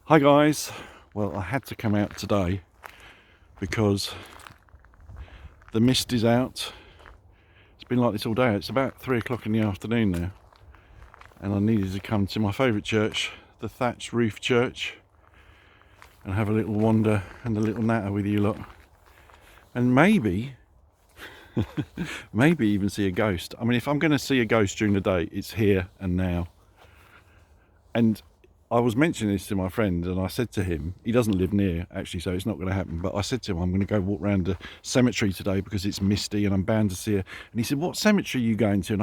Hi guys, well I had to come out today because the mist is out. It's been like this all day. It's about 3 o'clock in the afternoon now and I needed to come to my favourite church, the thatched roof church, and have a little wander and a little natter with you lot, and maybe maybe even see a ghost. I mean, if I'm going to see a ghost during the day, it's here and now. And I was mentioning this to my friend and I said to him, he doesn't live near actually, so it's not going to happen, but I said to him, I'm going to go walk around the cemetery today because it's misty and I'm bound to see her. And he said, what cemetery are you going to? And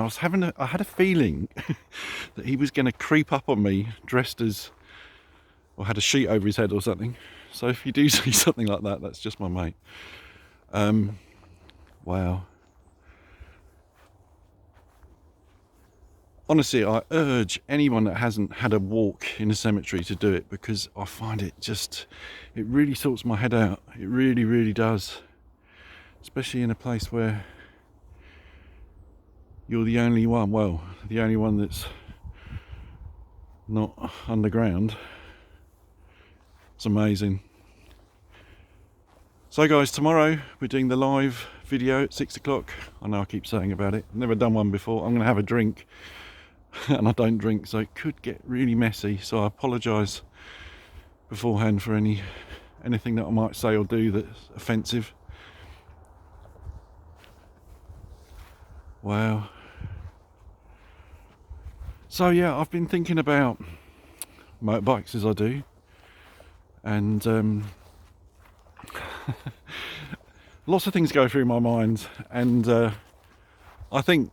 I had a feeling that he was going to creep up on me dressed as, or had a sheet over his head or something. So if you do see something like that, that's just my mate. Wow. Honestly, I urge anyone that hasn't had a walk in a cemetery to do it, because I find it really sorts my head out. It really, really does. Especially in a place where you're the only one, well, the only one that's not underground. It's amazing. So guys, tomorrow we're doing the live video at 6 o'clock. I know I keep saying about it. I've never done one before. I'm going to have a drink. And I don't drink, so it could get really messy, so I apologise beforehand for anything that I might say or do that's offensive. Wow. So yeah, I've been thinking about motorbikes as I do, and lots of things go through my mind, and I think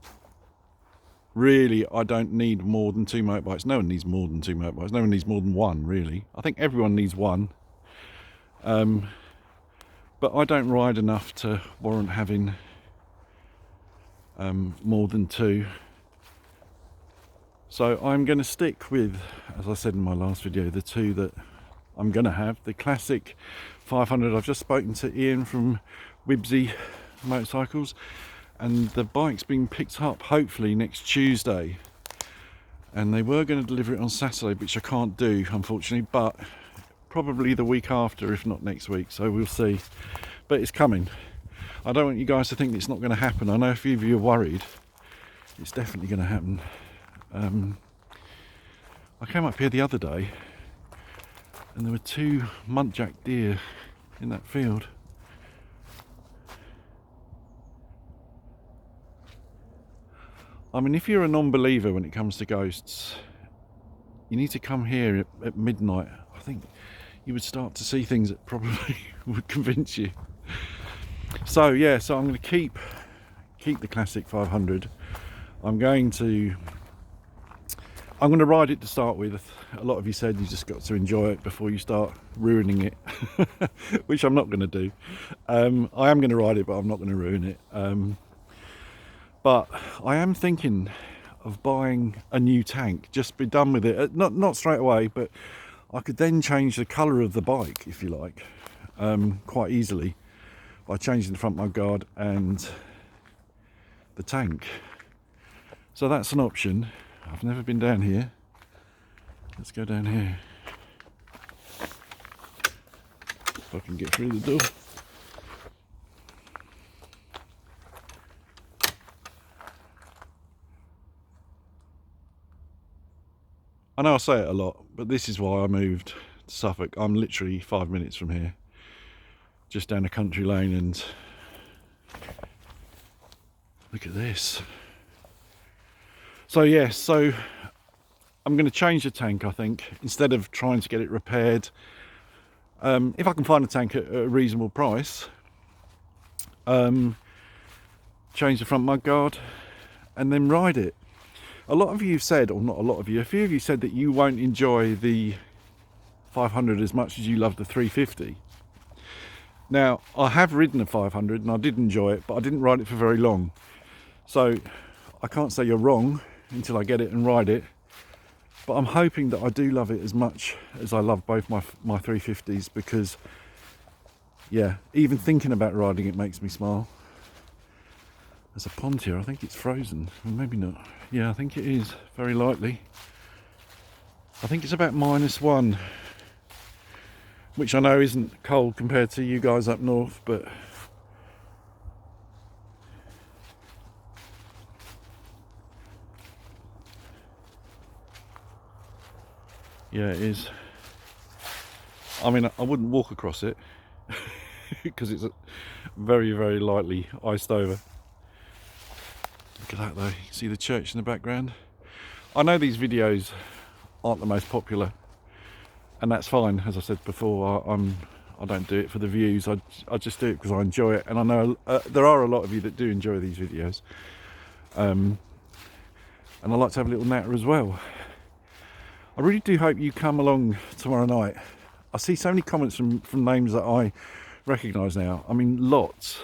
really, I don't need more than 2 motorbikes. No one needs more than 2 motorbikes. No one needs more than one, really. I think everyone needs one. But I don't ride enough to warrant having more than 2. So I'm going to stick with, as I said in my last video, the 2 that I'm going to have. The classic 500. I've just spoken to Ian from Wibsy Motorcycles, and the bike's being picked up hopefully next Tuesday, and they were going to deliver it on Saturday, which I can't do unfortunately, but probably the week after, if not next week, so we'll see. But it's coming. I don't want you guys to think it's not going to happen. I know a few of you are worried. It's definitely going to happen. I came up here the other day and there were 2 muntjac deer in that field. I mean, if you're a non-believer when it comes to ghosts, you need to come here at midnight. I think you would start to see things that probably would convince you. So yeah, so I'm going to keep the classic 500. I'm going to ride it to start with. A lot of you said you just got to enjoy it before you start ruining it, which I'm not going to do. I am going to ride it, but I'm not going to ruin it. But I am thinking of buying a new tank, just be done with it. Not straight away, but I could then change the colour of the bike, if you like, quite easily by changing the front mudguard and the tank. So that's an option. I've never been down here. Let's go down here. If I can get through the door. I know I say it a lot, but this is why I moved to Suffolk. I'm literally 5 minutes from here, just down a country lane, and look at this. So yeah, so I'm going to change the tank, I think, instead of trying to get it repaired. If I can find a tank at a reasonable price, change the front mudguard and then ride it. A lot of you said, or not a lot of you, a few of you said that you won't enjoy the 500 as much as you love the 350. Now, I have ridden a 500 and I did enjoy it, but I didn't ride it for very long. So I can't say you're wrong until I get it and ride it. But I'm hoping that I do love it as much as I love both my 350s, because, yeah, even thinking about riding it makes me smile. There's a pond here. I think it's frozen. Well, maybe not. Yeah, I think it is, very likely. I think it's about -1. which I know isn't cold compared to you guys up north, but yeah, it is. I mean, I wouldn't walk across it because it's very, very lightly iced over. Look at that though, you see the church in the background. I know these videos aren't the most popular, and that's fine. As I said before, I don't do it for the views. I just do it because I enjoy it, and I know there are a lot of you that do enjoy these videos, and I like to have a little natter as well. I really do hope you come along tomorrow night. I see so many comments from names that I recognise now. I mean, lots.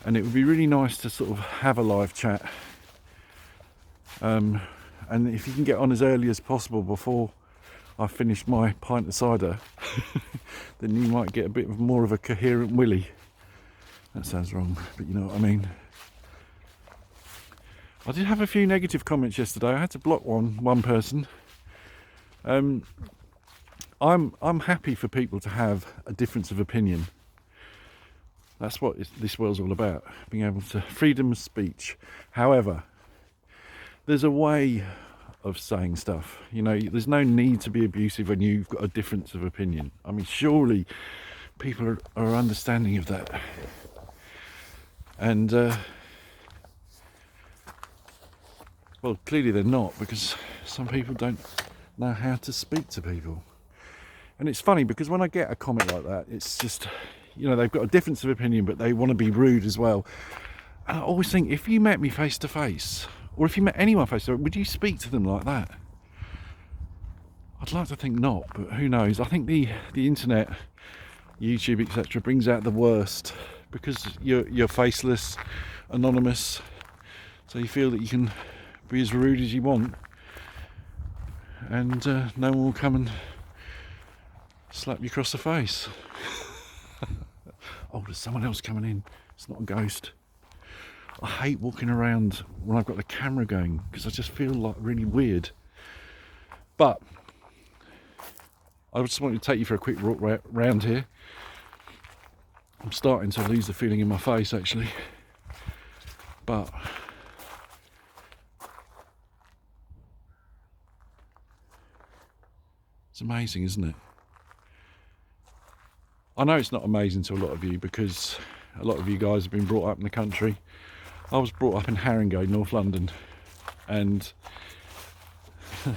And it would be really nice to sort of have a live chat. And if you can get on as early as possible before I finish my pint of cider, then you might get a bit more of a coherent willy. That sounds wrong, but you know what I mean. I did have a few negative comments yesterday. I had to block one person. I'm happy for people to have a difference of opinion. That's what this world's all about, being able to freedom of speech. However, there's a way of saying stuff. You know, there's no need to be abusive when you've got a difference of opinion. I mean, surely people are understanding of that. And well, clearly they're not, because some people don't know how to speak to people. And it's funny because when I get a comment like that, it's just, you know, they've got a difference of opinion, but they want to be rude as well. And I always think, if you met me face to face, or if you met anyone face to face, would you speak to them like that? I'd like to think not, but who knows? I think the internet, YouTube, etc., brings out the worst, because you're faceless, anonymous, so you feel that you can be as rude as you want, and no one will come and slap you across the face. Oh, there's someone else coming in. It's not a ghost. I hate walking around when I've got the camera going, because I just feel like really weird. But I just wanted to take you for a quick walk round here. I'm starting to lose the feeling in my face, actually. But it's amazing, isn't it? I know it's not amazing to a lot of you, because a lot of you guys have been brought up in the country. I was brought up in Haringey, North London, and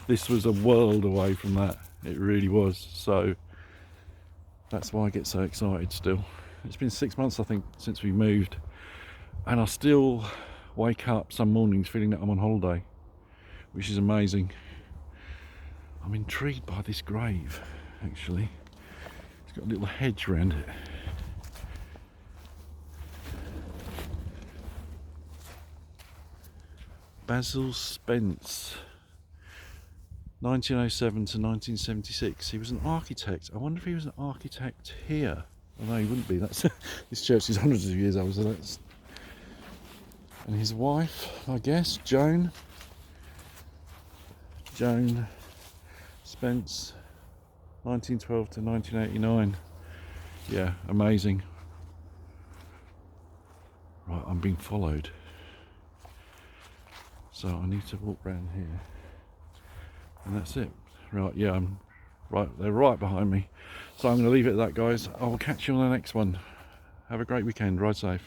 this was a world away from that. It really was. So that's why I get so excited still. It's been 6 months, I think, since we moved, and I still wake up some mornings feeling that I'm on holiday, which is amazing. I'm intrigued by this grave, actually. It's got a little hedge around it. Basil Spence, 1907 to 1976. He was an architect. I wonder if he was an architect here. Oh, no, he wouldn't be. That's this church is hundreds of years old, so that's. And his wife, I guess, Joan Spence, 1912 to 1989. Yeah, amazing. Right, I'm being followed, so I need to walk round here, and that's it. Right, yeah, they're right behind me, so I'm going to leave it at that, guys. I will catch you on the next one. Have a great weekend. Ride safe.